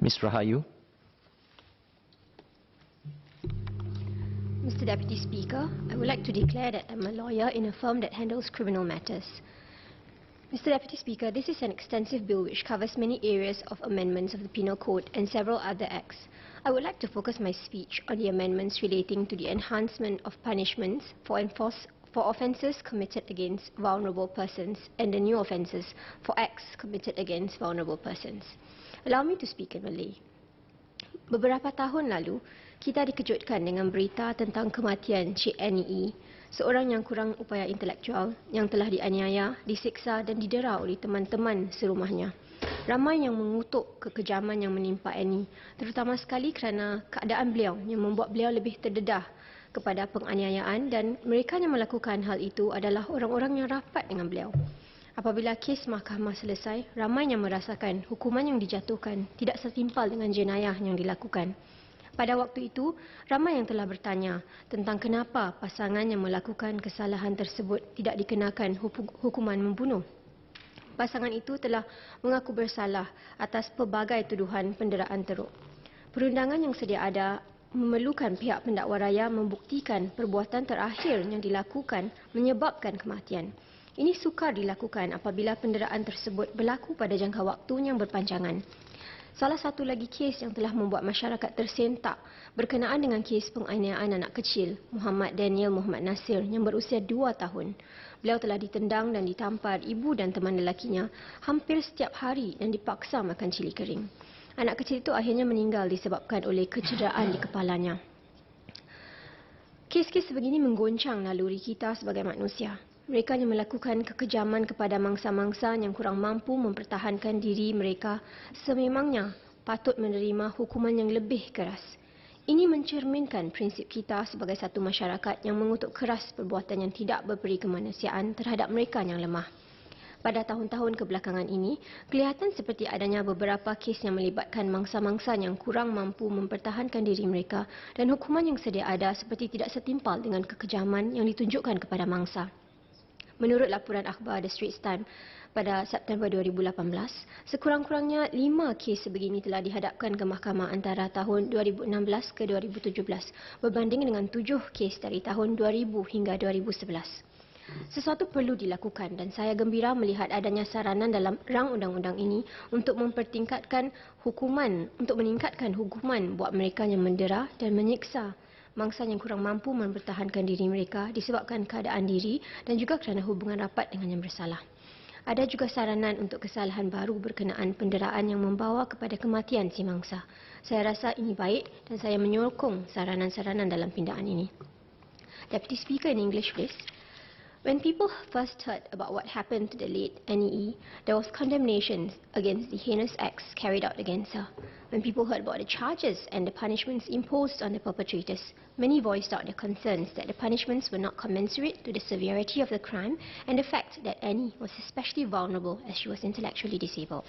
Ms. Rahayu. Mr. Deputy Speaker, I would like to declare that I'm a lawyer in a firm that handles criminal matters. Mr. Deputy Speaker, this is an extensive bill which covers many areas of amendments of the Penal Code and several other acts. I would like to focus my speech on the amendments relating to the enhancement of punishments for offences committed against vulnerable persons and the new offences for acts committed against vulnerable persons. Allow me to speak in Malay. Beberapa tahun lalu, kita dikejutkan dengan berita tentang kematian Cik NEE, seorang yang kurang upaya intelektual yang telah dianiaya, disiksa dan didera oleh teman-teman serumahnya. Ramai yang mengutuk kekejaman yang menimpa Annie, terutama sekali kerana keadaan beliau yang membuat beliau lebih terdedah kepada penganiayaan, dan mereka yang melakukan hal itu adalah orang-orang yang rapat dengan beliau. Apabila kes mahkamah selesai, ramai yang merasakan hukuman yang dijatuhkan tidak setimpal dengan jenayah yang dilakukan. Pada waktu itu, ramai yang telah bertanya tentang kenapa pasangan yang melakukan kesalahan tersebut tidak dikenakan hukuman membunuh. Pasangan itu telah mengaku bersalah atas pelbagai tuduhan penderaan teruk. Perundangan yang sedia ada memerlukan pihak pendakwa raya membuktikan perbuatan terakhir yang dilakukan menyebabkan kematian. Ini sukar dilakukan apabila penderaan tersebut berlaku pada jangka waktu yang berpanjangan. Salah satu lagi kes yang telah membuat masyarakat tersentak berkenaan dengan kes penganiayaan anak kecil Muhammad Daniel Muhammad Nasir yang berusia 2 tahun. Beliau telah ditendang dan ditampar ibu dan teman lelakinya hampir setiap hari dan dipaksa makan cili kering. Anak kecil itu akhirnya meninggal disebabkan oleh kecederaan di kepalanya. Kes-kes sebegini menggoncang naluri kita sebagai manusia. Mereka yang melakukan kekejaman kepada mangsa-mangsa yang kurang mampu mempertahankan diri mereka sememangnya patut menerima hukuman yang lebih keras. Ini mencerminkan prinsip kita sebagai satu masyarakat yang mengutuk keras perbuatan yang tidak berperi kemanusiaan terhadap mereka yang lemah. Pada tahun-tahun kebelakangan ini, kelihatan seperti adanya beberapa kes yang melibatkan mangsa-mangsa yang kurang mampu mempertahankan diri mereka, dan hukuman yang sedia ada seperti tidak setimpal dengan kekejaman yang ditunjukkan kepada mangsa. Menurut laporan akhbar The Straits Times pada September 2018, sekurang-kurangnya 5 kes sebegini telah dihadapkan ke mahkamah antara tahun 2016 ke 2017 berbanding dengan 7 kes dari tahun 2000 hingga 2011. Sesuatu perlu dilakukan dan saya gembira melihat adanya saranan dalam rang undang-undang ini untuk meningkatkan hukuman buat mereka yang mendera dan menyiksa mangsa yang kurang mampu mempertahankan diri mereka disebabkan keadaan diri dan juga kerana hubungan rapat dengan yang bersalah. Ada juga saranan untuk kesalahan baru berkenaan penderaan yang membawa kepada kematian si mangsa. Saya rasa ini baik dan saya menyokong saranan-saranan dalam pindaan ini. Deputy Speaker, in English, please. When people first heard about what happened to the late NEE, there was condemnation against the heinous acts carried out against her. When people heard about the charges and the punishments imposed on the perpetrators, many voiced out their concerns that the punishments were not commensurate to the severity of the crime and the fact that Annie was especially vulnerable as she was intellectually disabled.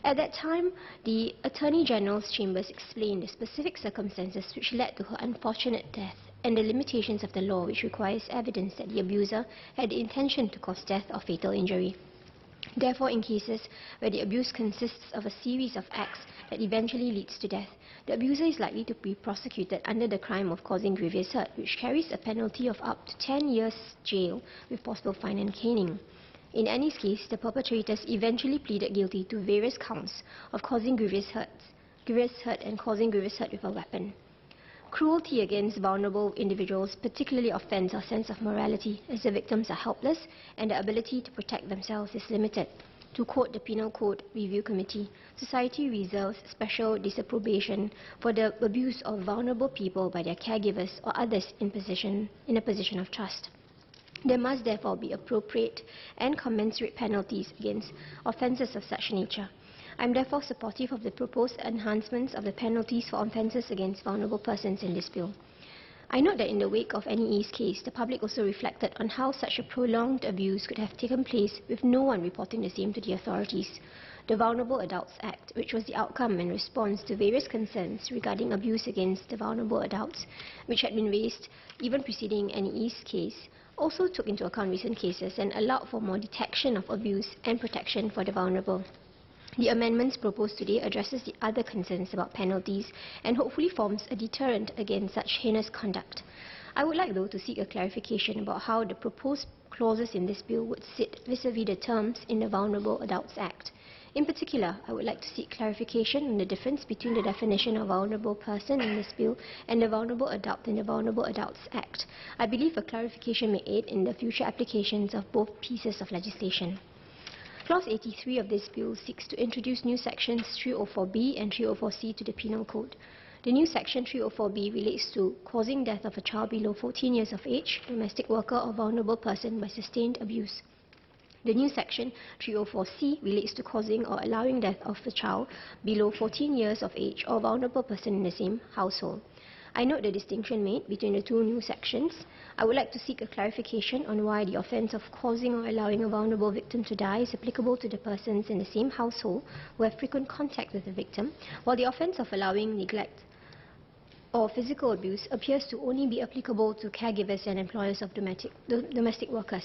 At that time, the Attorney General's chambers explained the specific circumstances which led to her unfortunate death and the limitations of the law which requires evidence that the abuser had the intention to cause death or fatal injury. Therefore, in cases where the abuse consists of a series of acts that eventually leads to death, the abuser is likely to be prosecuted under the crime of causing grievous hurt, which carries a penalty of up to 10 years jail with possible fine and caning. In Annie's case, the perpetrators eventually pleaded guilty to various counts of causing grievous hurt and causing grievous hurt with a weapon. Cruelty against vulnerable individuals particularly offends our sense of morality, as the victims are helpless and the ability to protect themselves is limited. To quote the Penal Code Review Committee, society reserves special disapprobation for the abuse of vulnerable people by their caregivers or others in a position of trust. There must therefore be appropriate and commensurate penalties against offences of such nature. I am therefore supportive of the proposed enhancements of the penalties for offences against vulnerable persons in this bill. I note that in the wake of NEE's case, the public also reflected on how such a prolonged abuse could have taken place with no one reporting the same to the authorities. The Vulnerable Adults Act, which was the outcome and response to various concerns regarding abuse against the vulnerable adults, which had been raised even preceding NEE's case, also took into account recent cases and allowed for more detection of abuse and protection for the vulnerable. The amendments proposed today addresses the other concerns about penalties and hopefully forms a deterrent against such heinous conduct. I would like, though, to seek a clarification about how the proposed clauses in this bill would sit vis-à-vis the terms in the Vulnerable Adults Act. In particular, I would like to seek clarification on the difference between the definition of vulnerable person in this bill and the vulnerable adult in the Vulnerable Adults Act. I believe a clarification may aid in the future applications of both pieces of legislation. Clause 83 of this bill seeks to introduce new sections 304B and 304C to the Penal Code. The new section 304B relates to causing death of a child below 14 years of age, domestic worker or vulnerable person by sustained abuse. The new section 304C relates to causing or allowing death of a child below 14 years of age or vulnerable person in the same household. I note the distinction made between the two new sections. I would like to seek a clarification on why the offence of causing or allowing a vulnerable victim to die is applicable to the persons in the same household who have frequent contact with the victim, while the offence of allowing neglect or physical abuse appears to only be applicable to caregivers and employers of domestic workers.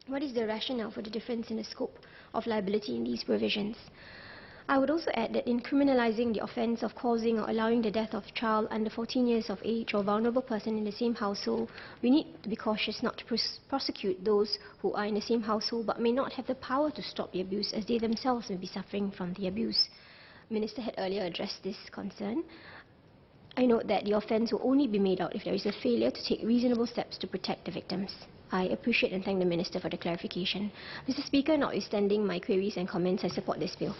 What is the rationale for the difference in the scope of liability in these provisions? I would also add that in criminalizing the offence of causing or allowing the death of a child under 14 years of age or vulnerable person in the same household, we need to be cautious not to prosecute those who are in the same household but may not have the power to stop the abuse, as they themselves may be suffering from the abuse. The Minister had earlier addressed this concern. I note that the offence will only be made out if there is a failure to take reasonable steps to protect the victims. I appreciate and thank the Minister for the clarification. Mr. Speaker, notwithstanding my queries and comments, I support this bill.